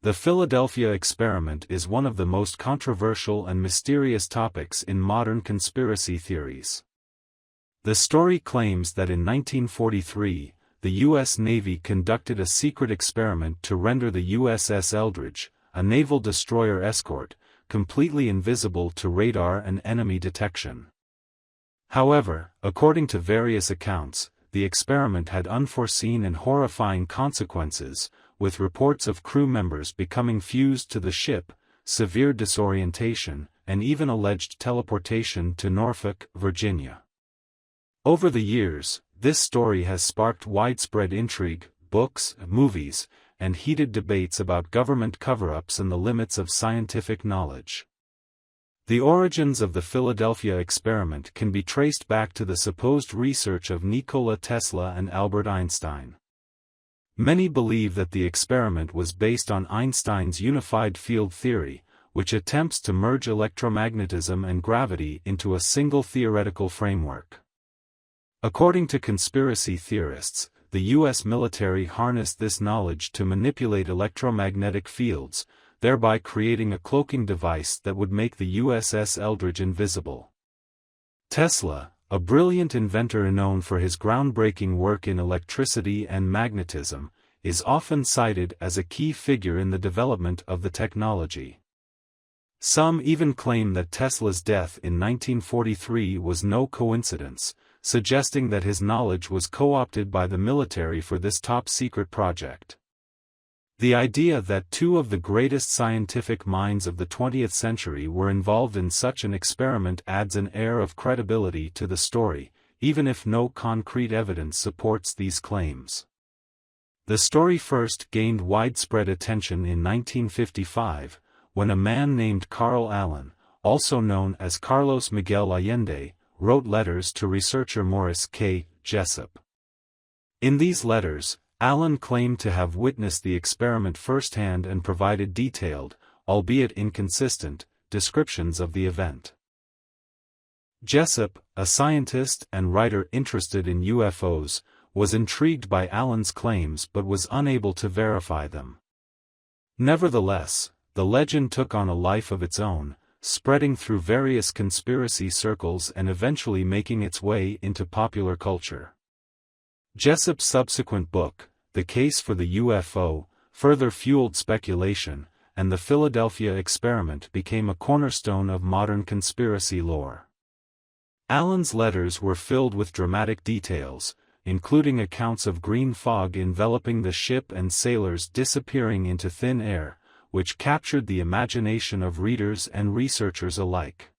The Philadelphia experiment is one of the most controversial and mysterious topics in modern conspiracy theories. The story claims that in 1943, the U.S. Navy conducted a secret experiment to render the USS Eldridge, a naval destroyer escort, completely invisible to radar and enemy detection. However, according to various accounts, the experiment had unforeseen and horrifying consequences, with reports of crew members becoming fused to the ship, severe disorientation, and even alleged teleportation to Norfolk, Virginia. Over the years, this story has sparked widespread intrigue, books, movies, and heated debates about government cover-ups and the limits of scientific knowledge. The origins of the Philadelphia experiment can be traced back to the supposed research of Nikola Tesla and Albert Einstein. Many believe that the experiment was based on Einstein's unified field theory, which attempts to merge electromagnetism and gravity into a single theoretical framework. According to conspiracy theorists, the U.S. military harnessed this knowledge to manipulate electromagnetic fields, thereby creating a cloaking device that would make the USS Eldridge invisible. Tesla, a brilliant inventor known for his groundbreaking work in electricity and magnetism, is often cited as a key figure in the development of the technology. Some even claim that Tesla's death in 1943 was no coincidence, suggesting that his knowledge was co-opted by the military for this top-secret project. The idea that two of the greatest scientific minds of the 20th century were involved in such an experiment adds an air of credibility to the story, even if no concrete evidence supports these claims. The story first gained widespread attention in 1955, when a man named Carl Allen, also known as Carlos Miguel Allende, wrote letters to researcher Morris K. Jessup. In these letters, Allen claimed to have witnessed the experiment firsthand and provided detailed, albeit inconsistent, descriptions of the event. Jessup, a scientist and writer interested in UFOs, was intrigued by Allen's claims but was unable to verify them. Nevertheless, the legend took on a life of its own, spreading through various conspiracy circles and eventually making its way into popular culture. Jessup's subsequent book, The Case for the UFO, further fueled speculation, and the Philadelphia experiment became a cornerstone of modern conspiracy lore. Allen's letters were filled with dramatic details, including accounts of green fog enveloping the ship and sailors disappearing into thin air, which captured the imagination of readers and researchers alike.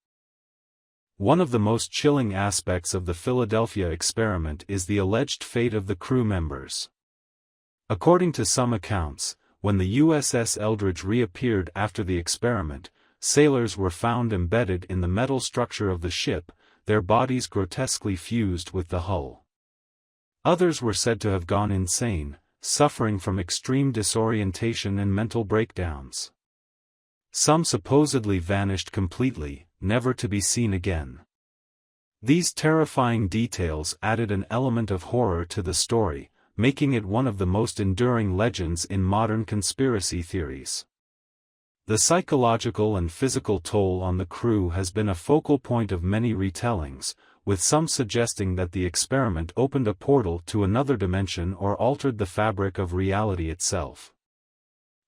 One of the most chilling aspects of the Philadelphia experiment is the alleged fate of the crew members. According to some accounts, when the USS Eldridge reappeared after the experiment, sailors were found embedded in the metal structure of the ship, their bodies grotesquely fused with the hull. Others were said to have gone insane, suffering from extreme disorientation and mental breakdowns. Some supposedly vanished completely, never to be seen again. These terrifying details added an element of horror to the story, making it one of the most enduring legends in modern conspiracy theories. The psychological and physical toll on the crew has been a focal point of many retellings, with some suggesting that the experiment opened a portal to another dimension or altered the fabric of reality itself.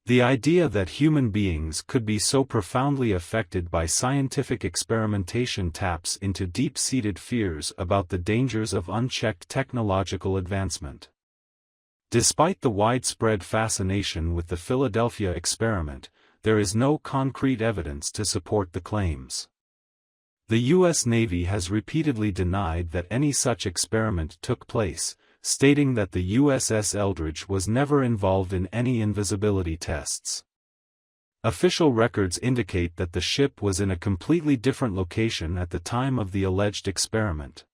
The idea that human beings could be so profoundly affected by scientific experimentation taps into deep-seated fears about the dangers of unchecked technological advancement. Despite the widespread fascination with the Philadelphia experiment, there is no concrete evidence to support the claims. The U.S. Navy has repeatedly denied that any such experiment took place, stating that the USS Eldridge was never involved in any invisibility tests. Official records indicate that the ship was in a completely different location at the time of the alleged experiment.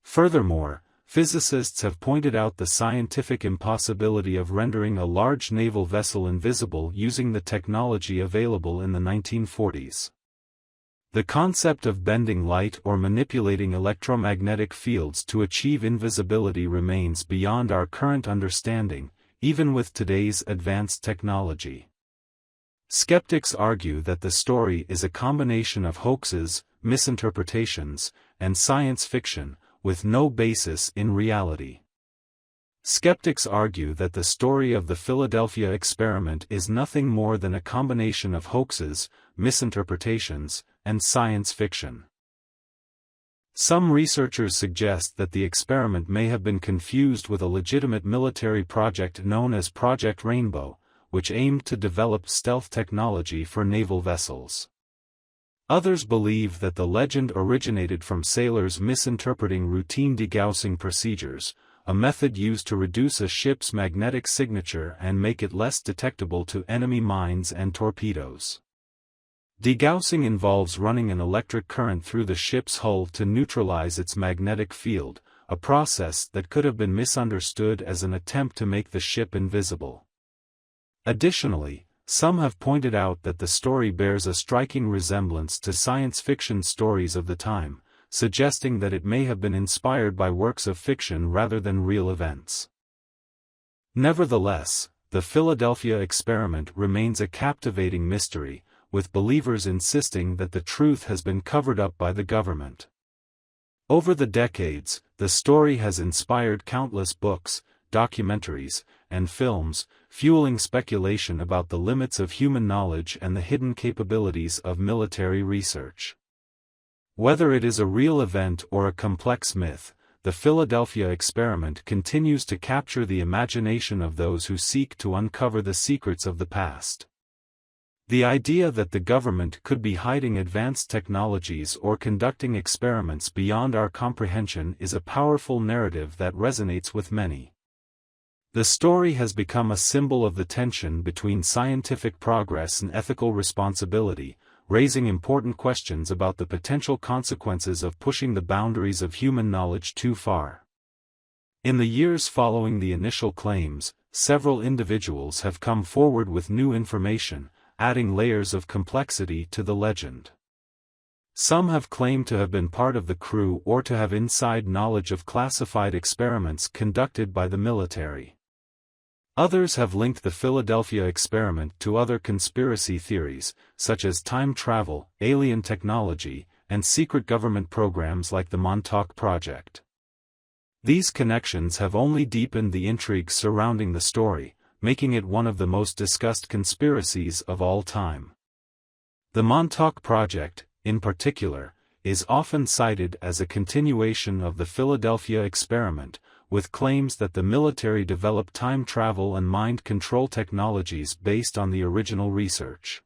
Furthermore, physicists have pointed out the scientific impossibility of rendering a large naval vessel invisible using the technology available in the 1940s. The concept of bending light or manipulating electromagnetic fields to achieve invisibility remains beyond our current understanding, even with today's advanced technology. Skeptics argue that the story is a combination of hoaxes, misinterpretations, and science fiction, with no basis in reality. Skeptics argue that the story of the Philadelphia experiment is nothing more than a combination of hoaxes, misinterpretations, and science fiction. Some researchers suggest that the experiment may have been confused with a legitimate military project known as Project Rainbow, which aimed to develop stealth technology for naval vessels. Others believe that the legend originated from sailors misinterpreting routine degaussing procedures, a method used to reduce a ship's magnetic signature and make it less detectable to enemy mines and torpedoes. Degaussing involves running an electric current through the ship's hull to neutralize its magnetic field, a process that could have been misunderstood as an attempt to make the ship invisible. Additionally, some have pointed out that the story bears a striking resemblance to science fiction stories of the time, suggesting that it may have been inspired by works of fiction rather than real events. Nevertheless, the Philadelphia experiment remains a captivating mystery, with believers insisting that the truth has been covered up by the government. Over the decades, the story has inspired countless books, documentaries, and films, fueling speculation about the limits of human knowledge and the hidden capabilities of military research. Whether it is a real event or a complex myth, the Philadelphia experiment continues to capture the imagination of those who seek to uncover the secrets of the past. The idea that the government could be hiding advanced technologies or conducting experiments beyond our comprehension is a powerful narrative that resonates with many. The story has become a symbol of the tension between scientific progress and ethical responsibility, raising important questions about the potential consequences of pushing the boundaries of human knowledge too far. In the years following the initial claims, several individuals have come forward with new information, adding layers of complexity to the legend. Some have claimed to have been part of the crew or to have inside knowledge of classified experiments conducted by the military. Others have linked the Philadelphia experiment to other conspiracy theories, such as time travel, alien technology, and secret government programs like the Montauk Project. These connections have only deepened the intrigue surrounding the story, making it one of the most discussed conspiracies of all time. The Montauk Project, in particular, is often cited as a continuation of the Philadelphia experiment, with claims that the military developed time travel and mind control technologies based on the original research.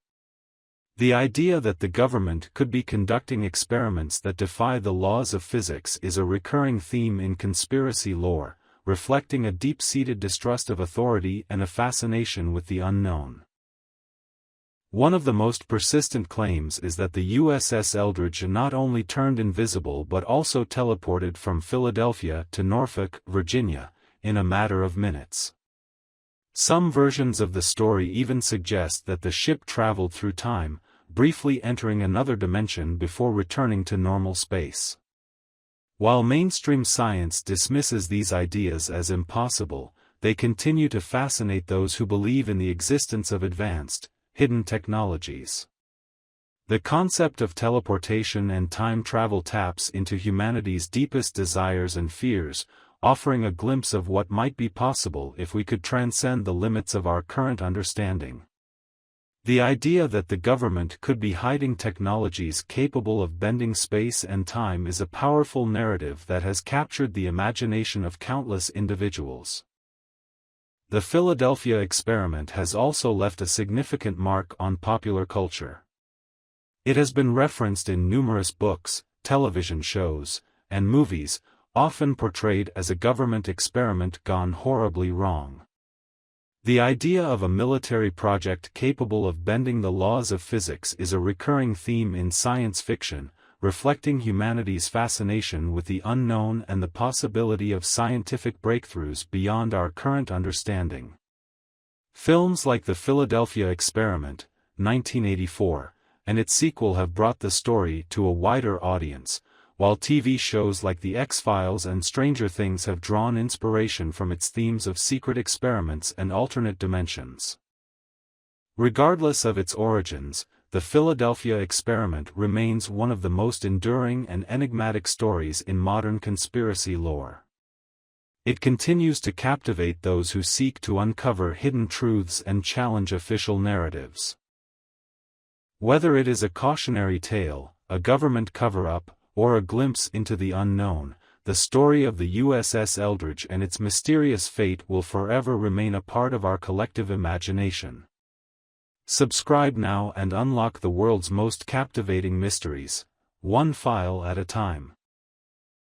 The idea that the government could be conducting experiments that defy the laws of physics is a recurring theme in conspiracy lore, reflecting a deep-seated distrust of authority and a fascination with the unknown. One of the most persistent claims is that the USS Eldridge not only turned invisible but also teleported from Philadelphia to Norfolk, Virginia, in a matter of minutes. Some versions of the story even suggest that the ship traveled through time, briefly entering another dimension before returning to normal space. While mainstream science dismisses these ideas as impossible, they continue to fascinate those who believe in the existence of advanced, hidden technologies. The concept of teleportation and time travel taps into humanity's deepest desires and fears, offering a glimpse of what might be possible if we could transcend the limits of our current understanding. The idea that the government could be hiding technologies capable of bending space and time is a powerful narrative that has captured the imagination of countless individuals. The Philadelphia experiment has also left a significant mark on popular culture. It has been referenced in numerous books, television shows, and movies, often portrayed as a government experiment gone horribly wrong. The idea of a military project capable of bending the laws of physics is a recurring theme in science fiction, reflecting humanity's fascination with the unknown and the possibility of scientific breakthroughs beyond our current understanding. Films like The Philadelphia Experiment, 1984, and its sequel have brought the story to a wider audience, while TV shows like The X-Files and Stranger Things have drawn inspiration from its themes of secret experiments and alternate dimensions. Regardless of its origins, the Philadelphia experiment remains one of the most enduring and enigmatic stories in modern conspiracy lore. It continues to captivate those who seek to uncover hidden truths and challenge official narratives. Whether it is a cautionary tale, a government cover-up, or a glimpse into the unknown, the story of the USS Eldridge and its mysterious fate will forever remain a part of our collective imagination. Subscribe now and unlock the world's most captivating mysteries, one file at a time.